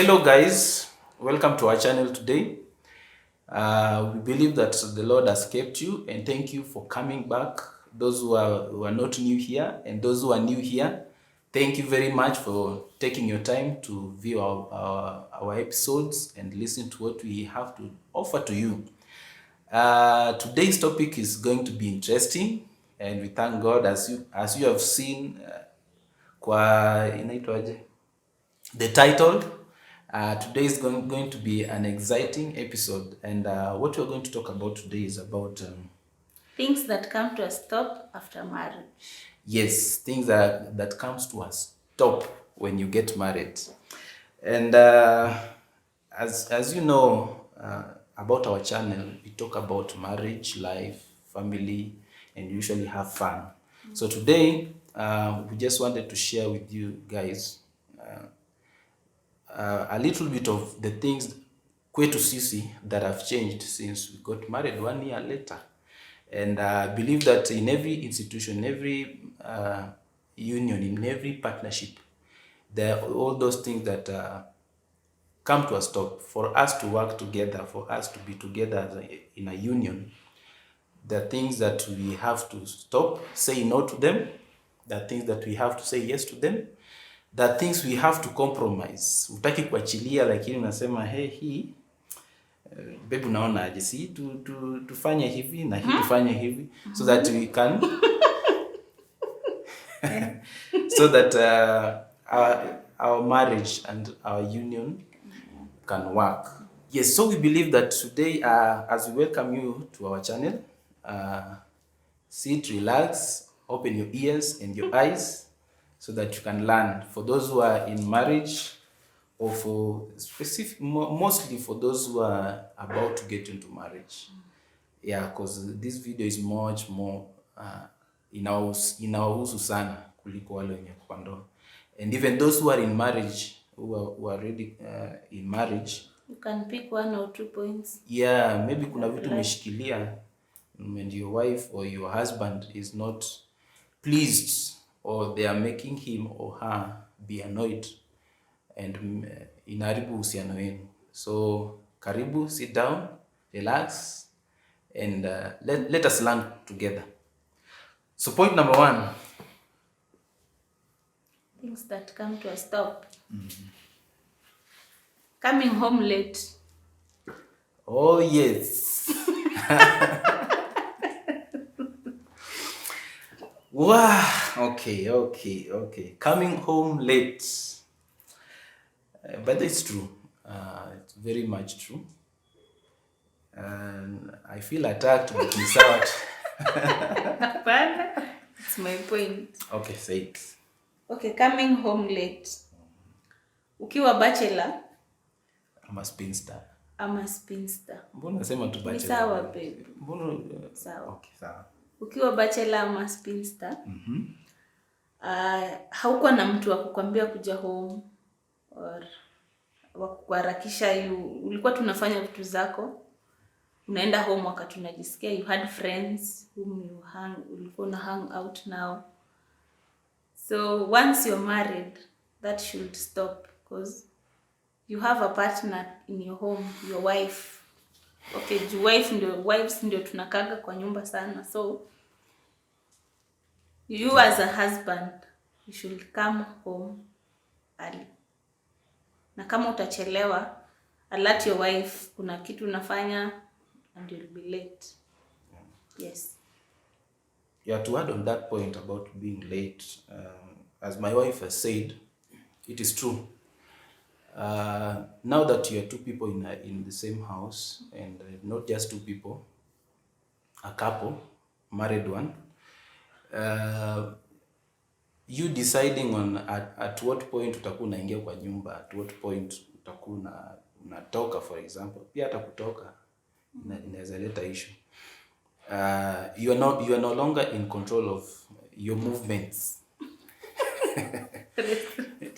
Hello guys, welcome to our channel today. We believe that the Lord has kept you, and thank you for coming back. Those who are not new here and those who are new here, thank you very much for taking your time to view our episodes and listen to what we have to offer to you. Today's topic is going to be interesting, and we thank God as you have seen kwa inaitwaje the title. Today is going to be an exciting episode, and what we're going to talk about today is about things that come to a stop after marriage. Yes, things that comes to a stop when you get married. And as you know about our channel, we talk about marriage, life, family, and usually have fun. So today we just wanted to share with you guys a little bit of the things kwetu sisi that have changed since we got married 1 year later. And I believe that in every institution, every union, in every partnership, there are all those things that come to a stop. For us to work together, for us to be together in a union, there are things that we have to stop, say no to them. There are things that we have to say yes to them. There are things we have to compromise. Utaki kuachilia, lakini unasema hey, hii babe, unaona aje, si tufanye hivi na hii tufanye hivi, so that we can so that our marriage and our union can work. Yes, so we believe that today, as we welcome you to our channel, sit, relax, open your ears and your eyes so that you can learn. For those who are in marriage, or for mostly for those who are about to get into marriage. Yeah, because this video is much more inawahusu sana kuliko wale wenye kwa ndoa. And even those who are in marriage, who are already in marriage, you can pick 1 or 2 points. Yeah, maybe kuna vitu umeshikilia and your wife or your husband is not pleased, or they are making him or her be annoyed, and inaharibu uhusiano wenu. So karibu, sit down, relax, and let us learn together. So point number 1. Things that come to a stop. Coming home late. Oh yes. Wow. Okay. Coming home late. But it's true. It's very much true. And I feel attacked, but it's out. It's my point. Okay, say it. Okay, coming home late. Ukiwa bachelor, I'm a spinster. Mbona nasema tu bachelor? Ni sawa babe. Mbona sawa. Okay, sawa. Ukiwa bachelor ama spinster, haukuwa na mtu wa kukwambia kuja home or wa kuharakisha. Ulikuwa tunafanya vitu zako, unaenda home wakati unajisikia. You had friends whom ulikuwa na hang out now. So once you're married, that should stop, because you have a partner in your home, your wife. Okay, wives ndio tunakaga kwa nyumba sana. So you as a husband, you should come home early. Na kama utachelewa, alert your wife kuna kitu unafanya and you'll be late. Yes. Yeah, to add on that point about being late, as my wife has said, it is true. Now that you are 2 people in the same house, and not just 2 people, a couple, married one, you deciding on at what point utakuwa unaingia kwa nyumba, at what point utakuwa unatoka, for example, pia hata kutoka inaweza leta issue. You are no longer in control of your movements.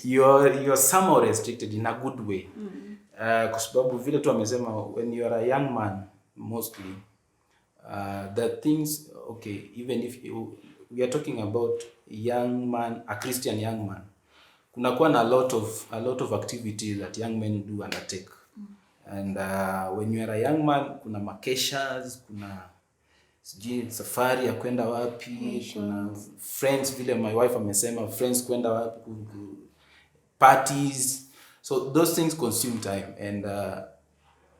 You're somehow restricted in a good way. Kwa sababu vile tu amesema, when you are a young man, mostly the things, okay, even if we are talking about young man, a Christian young man, kunakuwa na a lot of activities that young men do undertake. And when you are a young man, kuna makeshas, kuna sijui safari ya kwenda wapi, kuna friends, vile my wife amesema, friends kwenda wapi, parties. So those things consume time, and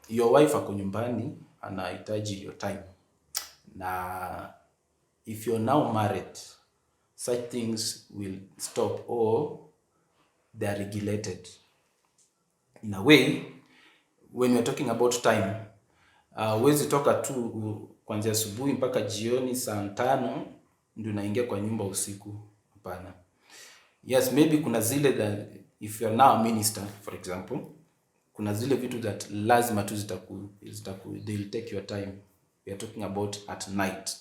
your wife ako nyumbani anahitaji your time. Na if you're now married, such things will stop, or they are regulated. In a way, when we're talking about time, huwezi toka tu kuanzia asubuhi mpaka jioni saa 5 ndio unaingia kwa nyumba usiku. Hapana. Yes, maybe kuna zile that if you're now a minister, for example, kuna zile vitu that lazima tu they will take your time. We are talking about at night.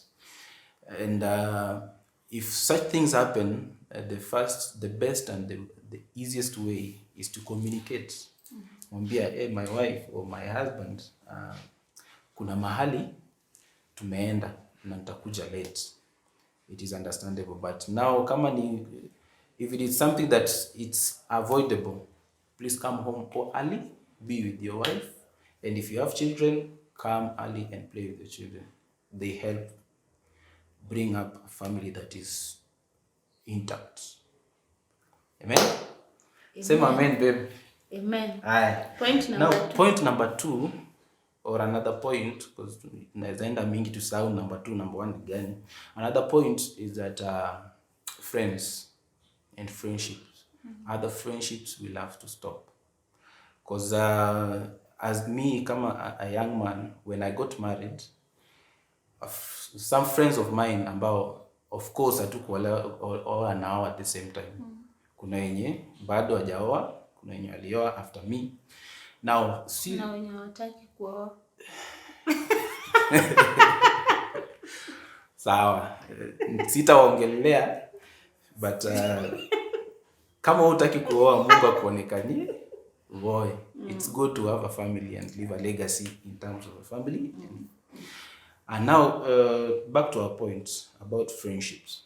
And if such things happen, the best and the easiest way is to communicate. Mwambia, hey, my wife or my husband, kuna mahali tumeenda na nitakuja late. It is understandable, but now kama ni, if it is something that it's avoidable, please come home early, be with your wife, and if you have children, come early and play with the children. They help bring up a family that is intact. Amen? Say amen, babe. Amen. Point number 2, or another point, because naenda mingi to sound number 2, number 1 again. Another point is that friends and friendships, other friendships will have to stop. Because as me, kama a young man, when I got married, some friends of mine ambao of course hatukuoa nao at the same time. Kuna wenye bado hajaoa, kuna wenye walioa after me. Now na wenye hawataki kuoa. Sawa, sitaongelea, but kama hutaki kuoa, Mungu akuonekanie boy. It's good to have a family and leave a legacy in terms of a family. And now back to our point about friendships.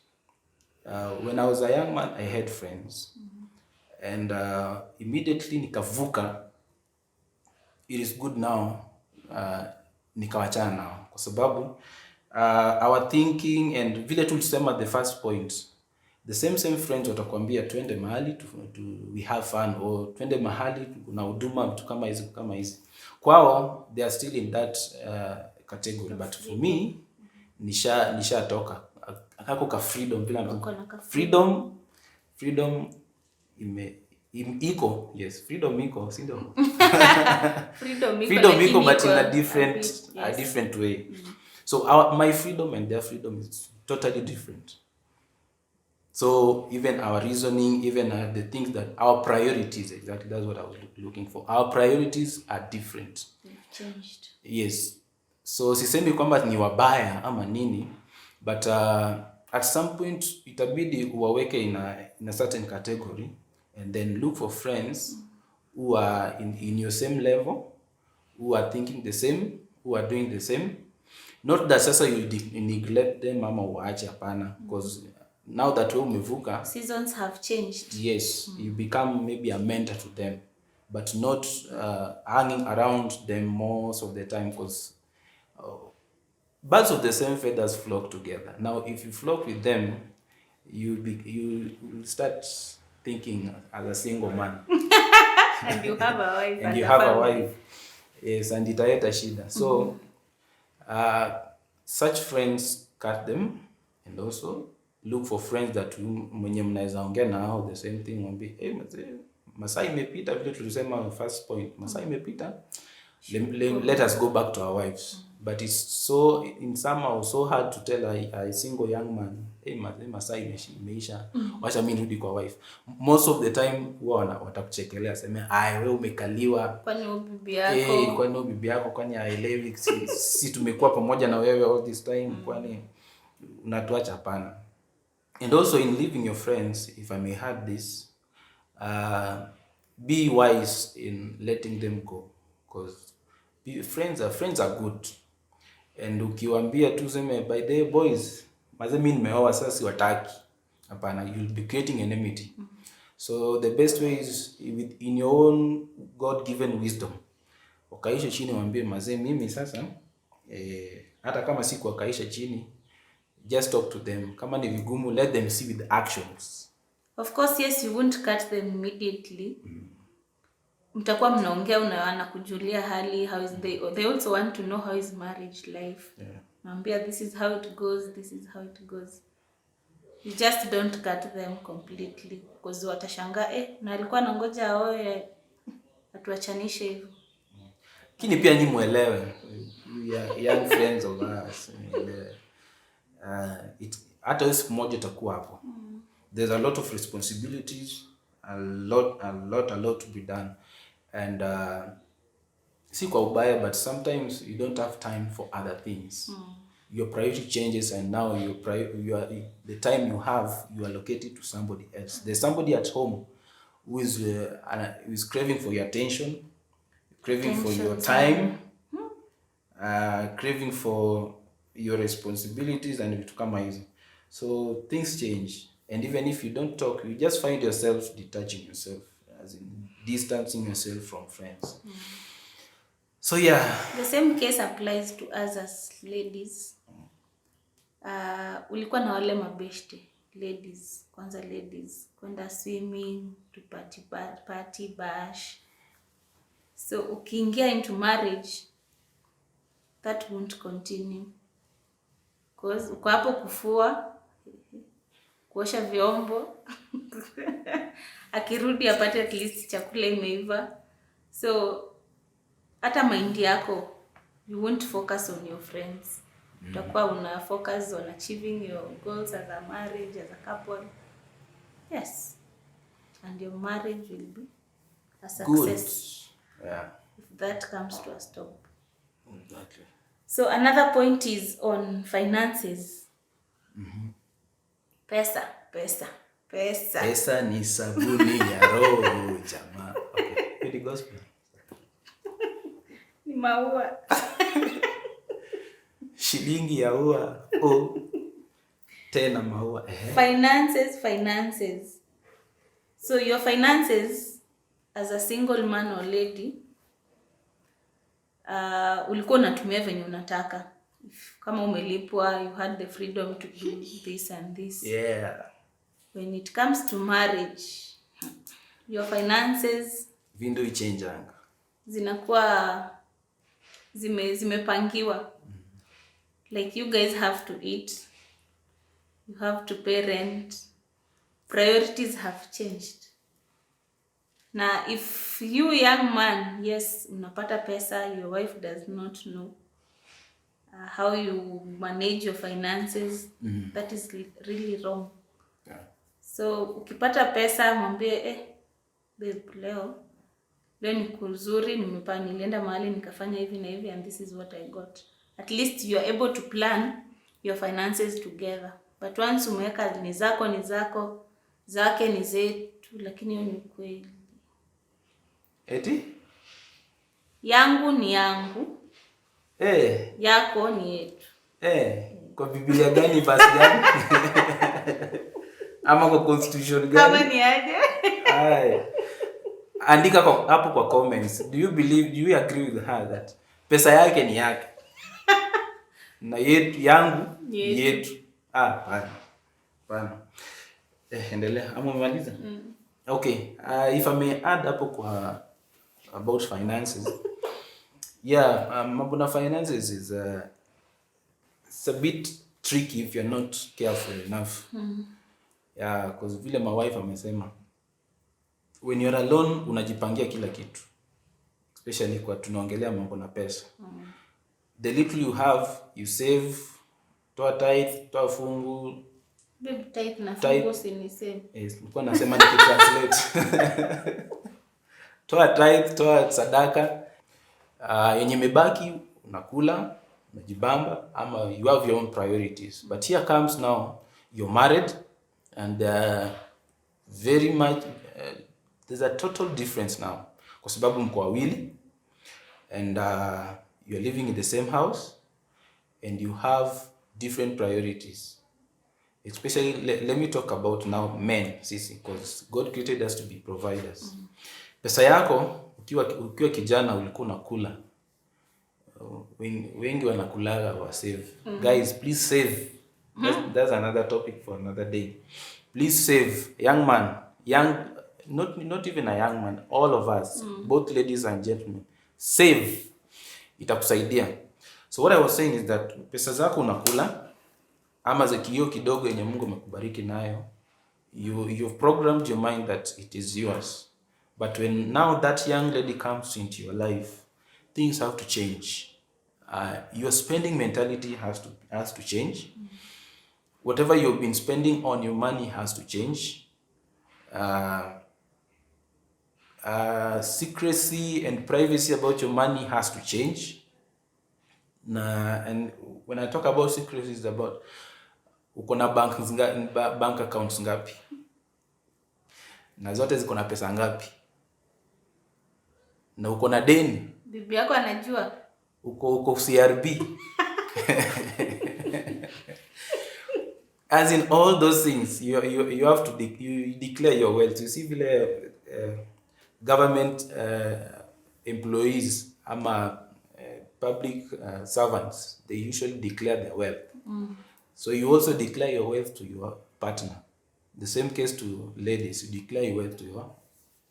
When I was a young man, I had friends. And immediately nikavuka, it is good now, nikawachana nao. Kwa sababu our thinking and vile tulisema the first point, the same friends watakwambia twende mahali we have fun, or twende mahali kuna huduma, vitu kama hizi. Kwao they are still in that category, but for me nishatoka. Akako ka freedom vile freedom iko, yes, freedom iko, si ndio? freedom iko, but in a different way. So my freedom and their freedom is totally different. So even our reasoning, even the things that our priorities, exactly, that's what I was looking for. Our priorities are different. They've changed. Yes. So sisemi kwamba ni wabaya ama nini, but at some point itabidi uwaweke in a certain category, and then look for friends who are in your same level, who are thinking the same, who are doing the same. Not that sasa you neglect them ama uache, hapana, because now that we umevuka, seasons have changed. Yes, you become maybe a mentor to them, but not hanging around them most of the time, because birds of the same feathers flock together. Now, if you flock with them, you start thinking as a single man. And you have a wife. And you have a wife. Yes, and italeta shida. So, such friends, cut them, and also look for friends that mwenye mnaweza ongea nao the same thing. Mwambie, hey, masaa imepita, vile tulisema first point, masaa imepita. Let us go back to our wives. But it's so, in somehow, so hard to tell a single young man, hey, masaa imeisha, wacha mimi nirudi kwa wife. Most of the time huwa watakuchekelea, sema wewe umekaliwa, kwani bibi yako, kwani bibi yako, kwani haelewi si tumekuwa pamoja na wewe all this time, kwani unatuacha? Hapana. And also in leaving your friends, if I may add this, be wise in letting them go, because friends are good. And ukiwaambia tu sema by the boys, maze mimi nimeoa sasa siwataki, hapana, you'll be creating enmity. So the best way is in your own God given wisdom, wakaisha chini waambie mazee, mimi sasa hata kama si kuwakaisha chini, just talk to them. Kama ni vigumu, let them see with actions. Of course, yes, you won't cut them immediately. Mtakuwa mnaongea, anakujulia hali, how is they also want to know how is marriage life. Naambia this is how it goes, this is how it goes. You just don't cut them completely because watashangaa na alikuwa anangoja aoe atuachanishe hivyo. Lakini pia ni muelewe, young friends of us, hata wewe siku moja utakuwa hapo. There's a lot of responsibilities, a lot to be done, and si kwa ubaya, but sometimes you don't have time for other things. Your priority changes, and now the time you have, you allocate it to somebody else. There's somebody at home who is craving for your attention, craving for your time, craving for your responsibilities and vitu kama hizo. So things change, and even if you don't talk, you just find yourself detaching yourself, as in distancing yourself from friends. So yeah, the same case applies to us as ladies. Ulikuwa na wale mabeshte ladies, kwanza ladies kwenda swimming, to party bash. So ukiingia into marriage, that won't continue, because uko hapo kufua, kuosha vyombo akirudi apate at least chakula imeiva. So hata mind yako, you won't focus on your friends. Utakuwa una focus on achieving your goals as a marriage, as a couple. Yes. And your marriage will be a success. Good. Yeah. If that comes to a stop. Exactly. So another point is on finances. Pesa. Pesa ni sabuni ya roho jamaa. Okay. Pretty gospel. Ni maua. Shilingi ya ua. Tena maua. Finances. So your finances as a single man or lady, ulikuwa unatumia venye unataka. Kama umelipwa, you had the freedom to do this and this. Yeah. When it comes to marriage, your finances vindo ichangeanga, zinakuwa zimepangiwa. Like you guys have to eat, you have to pay rent, priorities have changed. Na if you young man, yes, unapata pesa, your wife does not know how you manage your finances, that is really wrong. Yeah. So ukipata pesa mwambie babe, leo ni kuzuri, nilienda mahali nikafanya hivi na hivi, and this is what I got. At least you are able to plan your finances together. But once umeweka ni zako, zake ni zetu, lakini hiyo ni kweli. Eti? Yangu ni yangu. Yako ni yetu. Kwa Biblia gani basi gani? Ama kwa constitution gani? Kama ni aje? Andika hapo kwa comments. Do you agree with her that pesa yake ni yake? Na yangu ni yetu. Bana. Endelea. Ama umemaliza? Okay. If I may add hapo kwa about finances. Yeah, mambo na finances is it's a bit tricky if you're not careful enough. Yeah, because vile my wife amesema, when you're alone unajipangia kila kitu, especially kwa tunaongelea mambo na pesa. The little you have, you save, toa tithe, toa fungu. Babe, tithe na fungu si ni same. Yes, nilikuwa nasema nikitranslate. Toa tithe, toa sadaka. Yenye mebaki unakula, unajibamba, ama you have your own priorities. But here comes now, you're married, and very much there's a total difference now, kwa sababu mko wawili, and you're living in the same house, and you have different priorities. especially let me talk about now men sisi, because God created us to be providers. Pesa yako ukiwa kijana ulikuwa unakula, wengi wanakulaga wa save. Guys, please save. That's another topic for another day. Please save. Young man, not even a young man, all of us, both ladies and gentlemen, save. Itakusaidia. So what I was saying is that pesa zako unakula ama za kiyo kidogo yenye Mungu amekubariki nayo, you've programmed your mind that it is yours. But when now that young lady comes into your life, things have to change. Your spending mentality has to change. Whatever you've been spending on your money has to change. Secrecy and privacy about your money has to change. And when I talk about secrecy, it's about uko na bank accounts ngapi, na zote ziko na pesa ngapi, na uko na deni, bibi yako anajua, uko CRB. As in all those things, you have to declare your wealth. You see vile government employees ama public servants, they usually declare their wealth. So you also declare your wealth to your partner. The same case to ladies, you declare your wealth to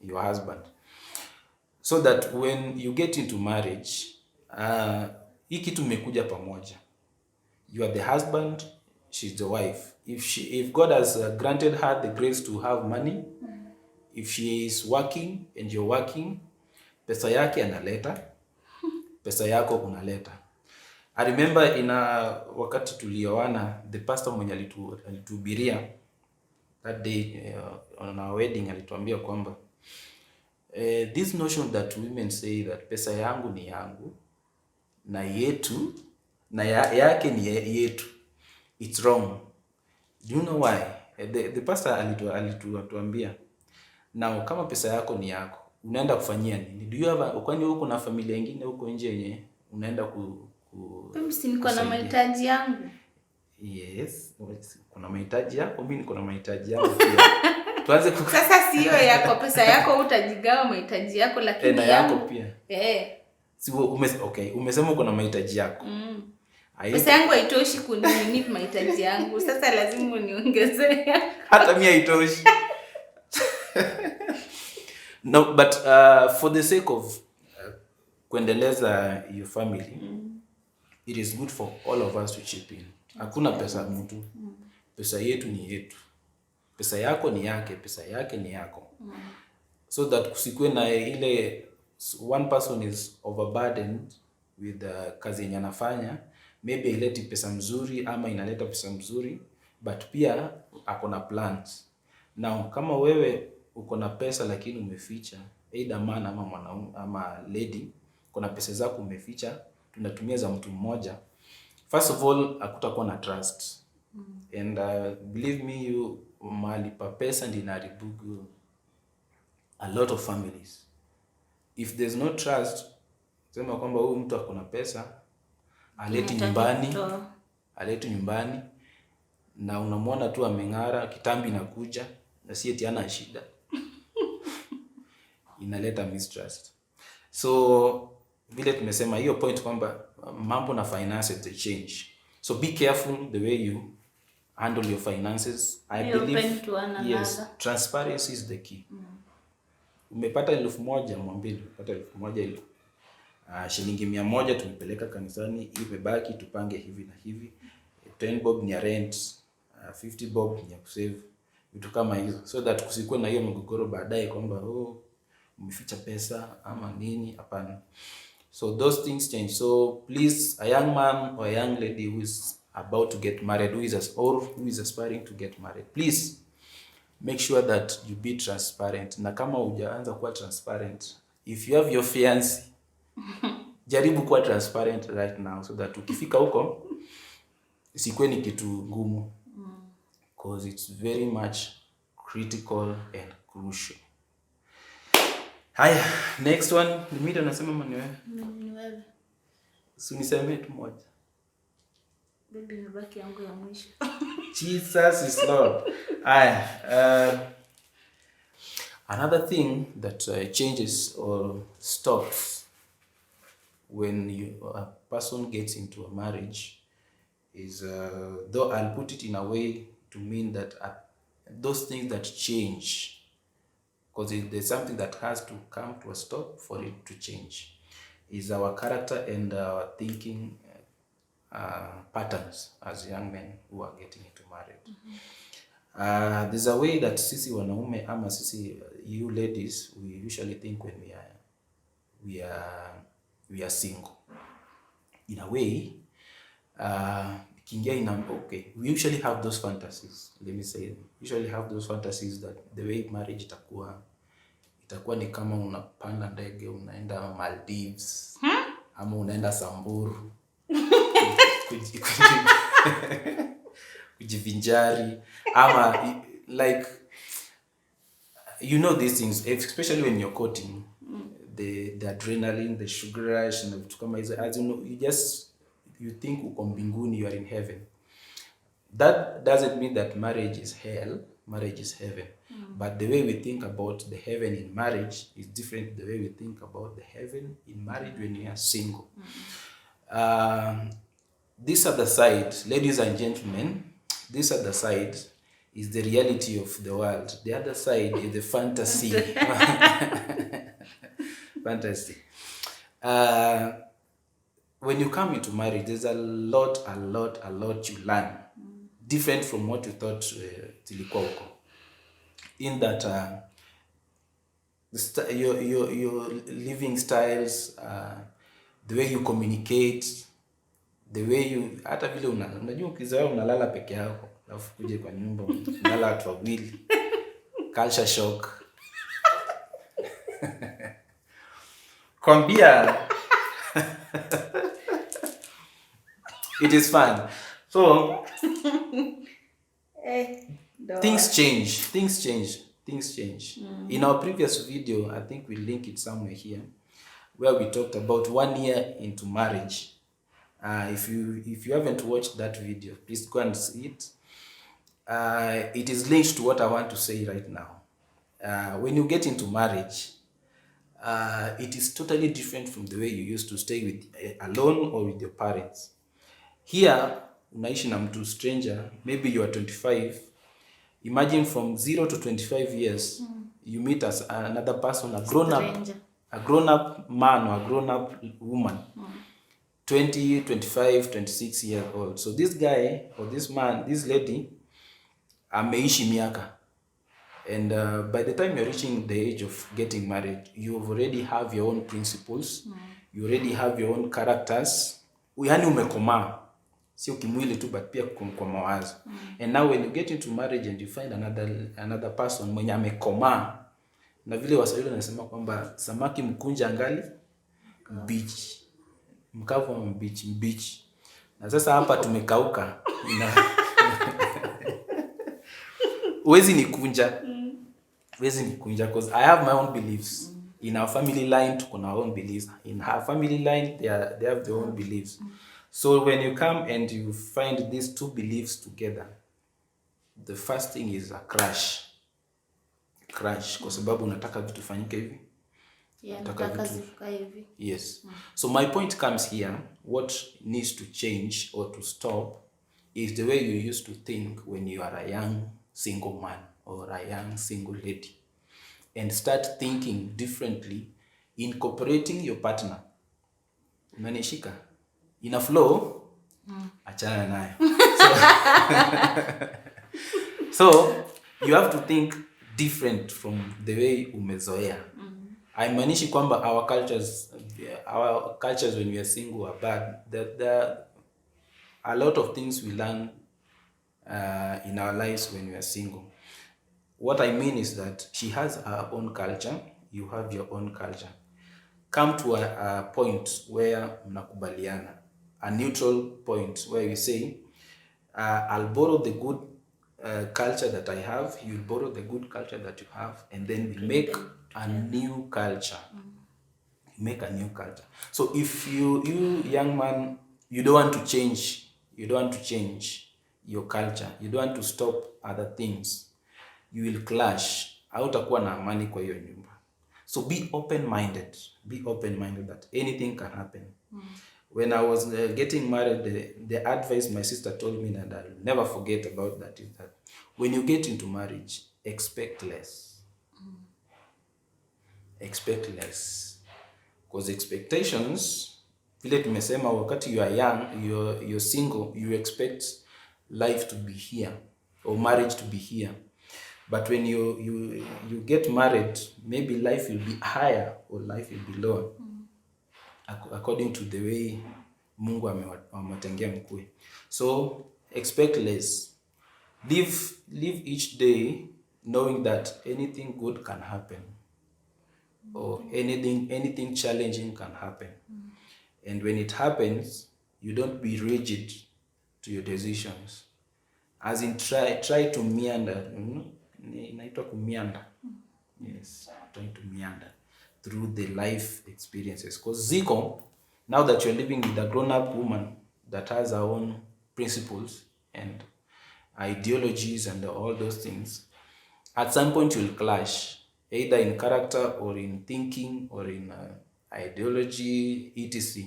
your husband. So that when you get into marriage, hii kitu mmekuja pamoja. You are the husband, she's the wife. If God has granted her the grace to have money, if she is working and you're working, pesa yake analeta, pesa yako unaleta. I remember wakati tulioana, the pastor mwenye alituhubiria that day on our wedding alituambia kwamba this notion that women say that pesa yangu ni yangu na yetu na yake ni yetu, it's wrong. Do you know why? The pastor alituambia, now kama pesa yako ni yako, unaenda kufanyia nini? Do you have, kwani huko na familia nyingine huko nje yenye unaenda mimi si niko na mahitaji yangu? Yes, kuna mahitaji yako, mimi niko na mahitaji yangu pia. Tuanze sasa sio yako pesa yako utajigawa mahitaji yako, lakini na yako pia. Si okay, umesema uko na mahitaji yako. Pesa yangu haitoshi kunini mahitaji yangu. Sasa lazima uniongezee. Hata mimi haitoshi. No, but for the sake of kuendeleza your family, it is good for all of us to chip in. Hakuna pesa mtu. Pesa yetu ni yetu. Pesa yako ni yake, pesa yake ni yako. So that kusikwe na ile one person is overburdened with kazi yenye anafanya, maybe ileti pesa mzuri ama inaleta pesa mzuri, but pia ako na plans. Now kama wewe uko na pesa lakini umeficha, either man ama mwanaume ama lady, kuna pesa zako umeficha, tunatumia za mtu mmoja, first of all hakutakuwa na trust. And believe me, mahali pa pesa ndio inaharibu a lot of families. If there's no trust, sema kwamba huyu mtu akona pesa, aleti nyumbani na unamwona tu ameng'ara, kitambi inakuja na si eti ana shida. Inaleta mistrust. So vile tumesema hiyo point kwamba mambo na finances they change. So be careful the way you handle your finances. I believe yes, transparency is the key. Umepata 1,000, mwambie umepata 1,000 ile. Shilingi 100 tumepeleka kanisani, imebaki tupange hivi na hivi. 10 bob ni ya rent, 50 bob ni ya kusave. Vitu kama hizo. So that kusikwe na hiyo mgogoro baadaye kwamba umeficha pesa ama nini, hapana. So those things change. So please, a young man or a young lady who is about to get married, who is aspiring to get married, please make sure that you be transparent. Na kama hujaanza kuwa transparent, if you have your fiancé, jaribu kuwa transparent right now so that ukifika huko isikuwe ni kitu ngumu, because it's very much critical and crucial. Haya, next one, mimi ndo nasema mani wewe. Ni wewe. Si niseme tu moja. Baby, nimebaki yangu ya mwisho. Jesus is Lord. Another thing that changes or stops when a person gets into a marriage is, though I'll put it in a way to mean that those things that change, because there's something that has to come to a stop for it to change, is our character and our thinking patterns as young men who are getting into marriage. There's a way that sisi wanaume ama sisi you ladies, we usually think when we are single. In a way, okay, we usually have those fantasies. Let me say, usually have those fantasies that the way marriage itakuwa ni kama unapanda ndege unaenda Maldives ama unaenda Samburu kujivinjari ama like, you know, these things, especially when you're courting, the adrenaline, the sugar rush na vitu kama hizo, as you know, you think uko mbinguni, you are in heaven. That doesn't mean that marriage is hell. Marriage is heaven. But the way we think about the heaven in marriage is different the way we think about the heaven in marriage when you are single. This other side, ladies and gentlemen, this other side is the reality of the world. The other side is the fantasy. Fantasy. When you come into marriage, there's a lot you learn. Different from what you thought tilikuwa huko. In that your living styles, the way you communicate, the way you, hata vile unajua ukizoea unalala peke yako alafu kuje kwa nyumba unalala watu wawili. Culture shock. Kwambia it is fun. So things change. In our previous video, I think we link it somewhere here, where we talked about 1 year into marriage. If you haven't watched that video, please go and see it. It is linked to what I want to say right now. When you get into marriage, it is totally different from the way you used to stay with alone or with your parents. Here, unaishi na mtu stranger, maybe you are 25. Imagine from 0 to 25 years, you meet as another person, a grown-up man or a grown-up woman, 20, 25, 26 years old. So this guy or this man, this lady, ameishi miaka. And by the time you're reaching the age of getting married, you already have your own principles, you already have your own characters. Yani umekomaa. Sio kimwili tu, but pia kwa mawazo. And now when you get into marriage and you find another person mwenye amekomaa, na vile Waswahili wanasema kwamba samaki mkunja angali mbichi, mkavu ama mbichi. Na sasa hapa tumekauka. Huwezi nikunja because I have my own beliefs. In our family line tuko na our own beliefs. In her family line they have their own beliefs. So when you come and you find these two beliefs together, the first thing is a crash, kwa sababu unataka vitu fanyike hivi. Nataka zifanye hivi. Yes. So my point comes here, what needs to change or to stop is the way you used to think when you are a young single man or a young single lady, and start thinking differently, incorporating your partner. Unanishika? In a flow, achana nayo. So you have to think different from the way umezoea. Haimaanishi kwamba our cultures when we are single are bad. There are a lot of things we learn in our lives when we are single. What I mean is that she has her own culture, you have your own culture. Come to a point where mnakubaliana. A neutral point where you say, I'll borrow the good culture that I have, you'll borrow the good culture that you have, and then we make a new culture. Make a new culture. So if you young man, you don't want to change, your culture, you don't want to stop other things, you will clash. Hautakuwa na amani kwa hiyo nyumba. So be open-minded. Be open-minded that anything can happen. When I was getting married, the advice my sister told me, and I'll never forget about that, is that when you get into marriage, expect less. Expect less. Because expectations, vile tumesema, wakati you are young, you're single, you expect life to be here or marriage to be here. But when you get married, maybe life will be higher or life will be lower, according to the way Mungu ametengea mkue. So expect less. Live each day knowing that anything good can happen, or anything challenging can happen. And when it happens, you don't be rigid to your decisions. As in try to meander, inaitwa kumeander. Yes, try to meander through the life experiences. Because ziko, now that you're living with a grown-up woman that has her own principles and ideologies and all those things, at some point you'll clash, either in character or in thinking or in ideology, etc.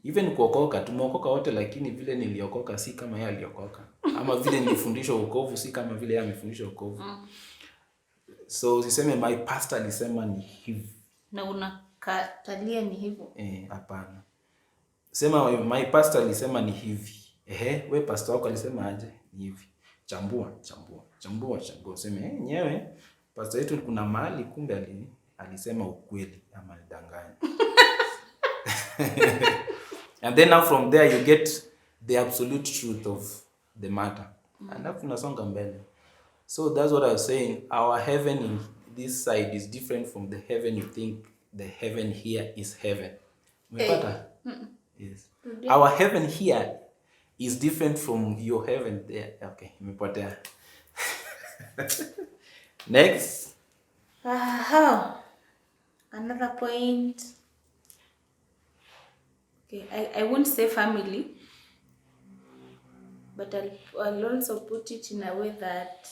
Even kuokoka, tumeokoka wote, lakini vile niliokoka si kama yeye aliokoka. Ama vile nilifundishwa wokovu si kama vile yeye amefundishwa wokovu. So usiseme my pastor alisema ni hivi na unakatalia ni hivyo. Hapana. Sema my pastor alisema ni hivi. We pastor wako alisema aje? Ni hivi. Chambua. Useme nyewe pastor yetu kuna mahali kumbe alisema ukweli ama alidanganya. And then now from there you get the absolute truth of the matter. And hapo tunasonga mbele. So that's what I was saying. Our heaven in this side is different from the heaven you think the heaven here is heaven. Umepata? Yes. Our heaven here is different from your heaven there. Okay, umepotea. Next. Another point. Okay, I won't say family, but I'll also put it in a way that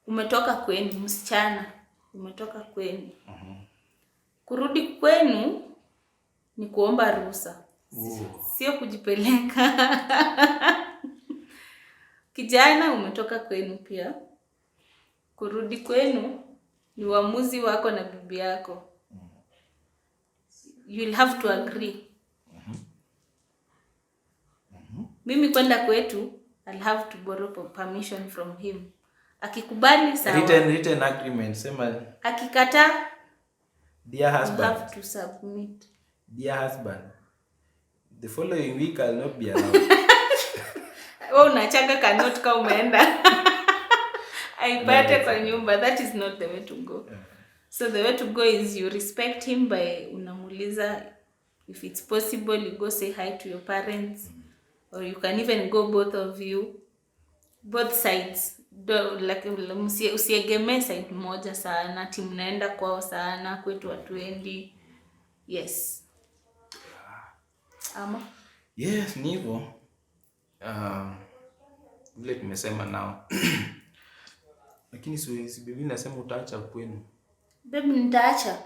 umetoka kwenu, msichana, umetoka kwenu. Kurudi kwenu ni kuomba ruhusa. Sio kujipeleka. Kijana, umetoka kwenu pia. Kurudi kwenu ni uamuzi wako na bibi yako. You'll have to agree. Mimi kwenda kwetu, I'll have to borrow permission from him. Akikubali sawa. Written agreement. Sema. Akikataa, dear husband, you have to submit. Dear husband, the following week I'll not be around. Wewe unachanga cannot kama umeenda. Aipate kwa nyumba. That is not the way to go. So the way to go is you respect him by unamuuliza if it's possible, you go say hi to your parents, or you can even go both of you, both sides. Like usiegemee side moja sana, ati mnaenda kwao sana, kwetu hatuendi. Yes. Ama? Yes, ni hivyo. Vile tumesema now. Lakini si bibi nasema utaacha kwenu. Baby, nitaacha.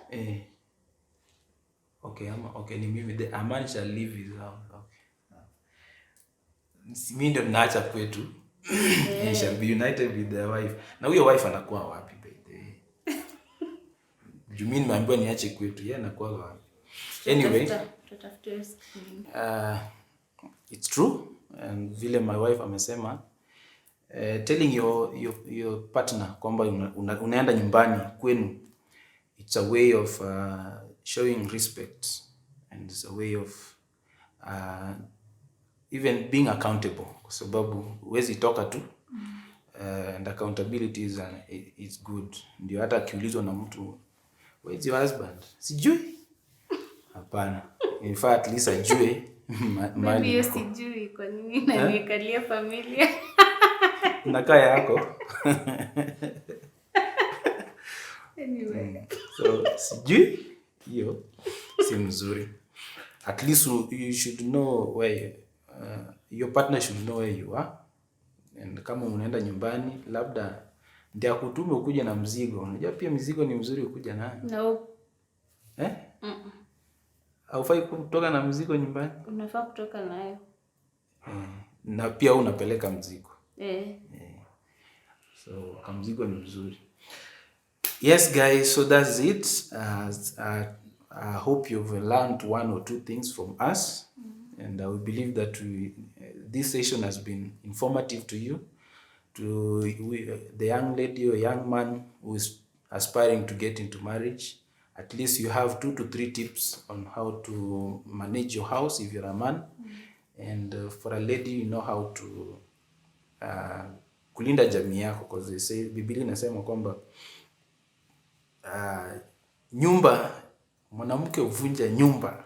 Okay, ni mimi, the man shall leave his house. Okay. Mimi ndo naacha kwetu. He shall be united with their wife. Na huyo wife anakuwa wapi by the way? Mimi nimeambiwa niache kwetu, yeye anakuwa wapi? Anyway, it's true, and vile my wife amesema, telling your partner kwamba unaenda nyumbani kwenu, it's a way of showing respect, and it's a way of even being accountable, kwa sababu huwezi toka tu. And accountability is good. Ndio hata akiulizwa na mtu, where's your husband? Sijui. Hapana. In fact, at least ajue mali yako. Sijui kwa nini naniekalia familia. Nakaa yako. Anyway. So, sijui. Hiyo si mzuri. At least you should know where your partner should know where you are. and kama unaenda nyumbani labda ndio akutume ukuje na mzigo. Unajua pia mzigo ni mzuri ukuja nayo. No. Haufai kutoka na mzigo nyumbani? Unafaa kutoka nayo. Na pia unapeleka mzigo. Eh. So kamzigo ni mzuri. Yes guys, so that's it. I hope you've learned one or two things from us, and I believe that this session has been informative to you, to the young lady or young man who is aspiring to get into marriage. At least you have 2 to 3 tips on how to manage your house if you're a man, and for a lady you know how to kulinda jamii yako, because they say, Biblia inasema kwamba nyumba, mwanamke huvunja nyumba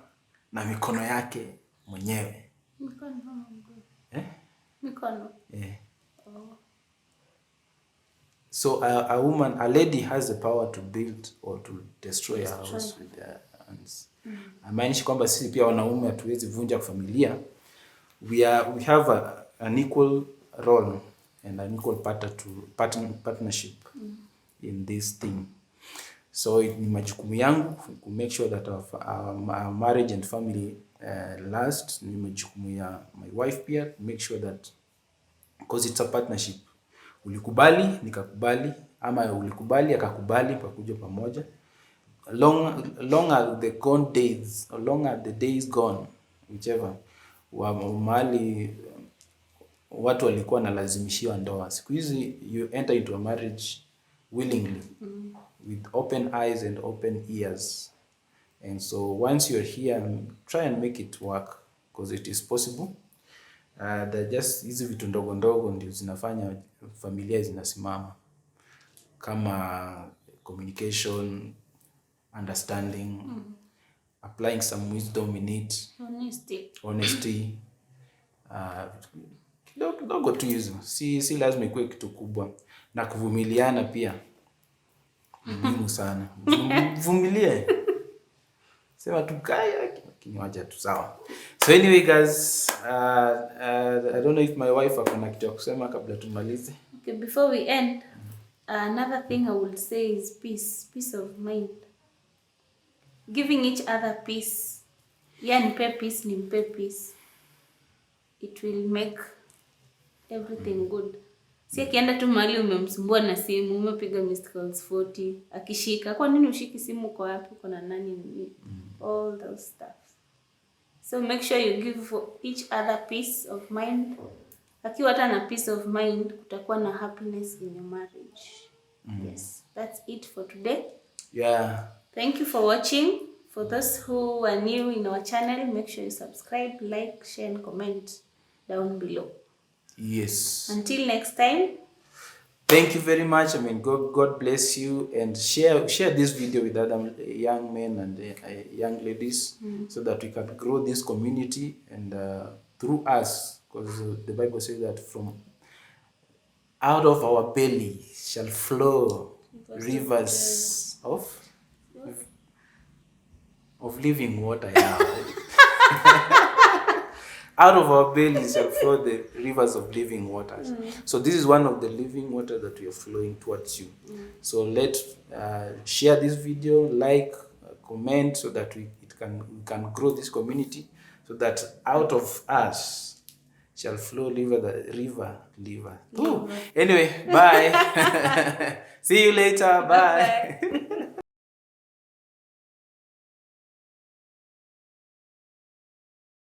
na mikono yake mwenyewe. Mikono. So a lady has the power to build or to destroy a house with their hands. Amaanishi kwamba sisi pia wanaume hatuwezi vunja familia. We have an equal role and an equal partnership in this thing. So ni majukumu yangu to make sure that our marriage and family last. Ni majukumu ya my wife pia to make sure that, because it's a partnership. Ulikubali nikakubali, ama ulikubali akakubali, pakuja pamoja. Long are the gone days, or long are the days gone, whichever, mahali watu walikuwa nalazimishiwa ndoa. Siku hizi you enter into a marriage willingly, with open eyes and open ears. And so once you're here, try and make it work, because it is possible. Just hizi vitu ndogo ndogo ndio zinafanya familia zinasimama, kama communication, understanding, applying some wisdom in it, honesty. Kidogo tu hizo, si lazima ikuwe kitu kubwa, na kuvumiliana pia muhimu sana. Vumilie, sema tu kaya kinywaji tu sawa. So anyway guys, I don't know if my wife akona kitu ya kusema kabla tumalize. Okay, before we end, another thing I would say is peace of mind. Giving each other peace. Nipe peace, nimpe peace. It will make everything good. Si akienda tu mahali umemsumbua na simu, umepiga missed calls 40, akishika, kwa nini ushiki simu, kwa wapi, kuna nani, all those stuff. So make sure you give each other peace of mind. Akiwa hata na peace of mind, kutakuwa na happiness in your marriage. Yes, that's it for today. Yeah. Thank you for watching. For those who are new in our channel, make sure you subscribe, like, share and comment down below. Yes. Until next time. Thank you very much. God bless you, and share this video with other young men and young ladies, so that we can grow this community, and through us, because the Bible says that from out of our belly shall flow rivers of living water. Out of our bellies shall flow the rivers of living waters. So this is one of the living water that we are flowing towards you. So share this video, like, comment, so that we can grow this community, so that out of us shall flow river. Anyway, bye. See you later. Bye.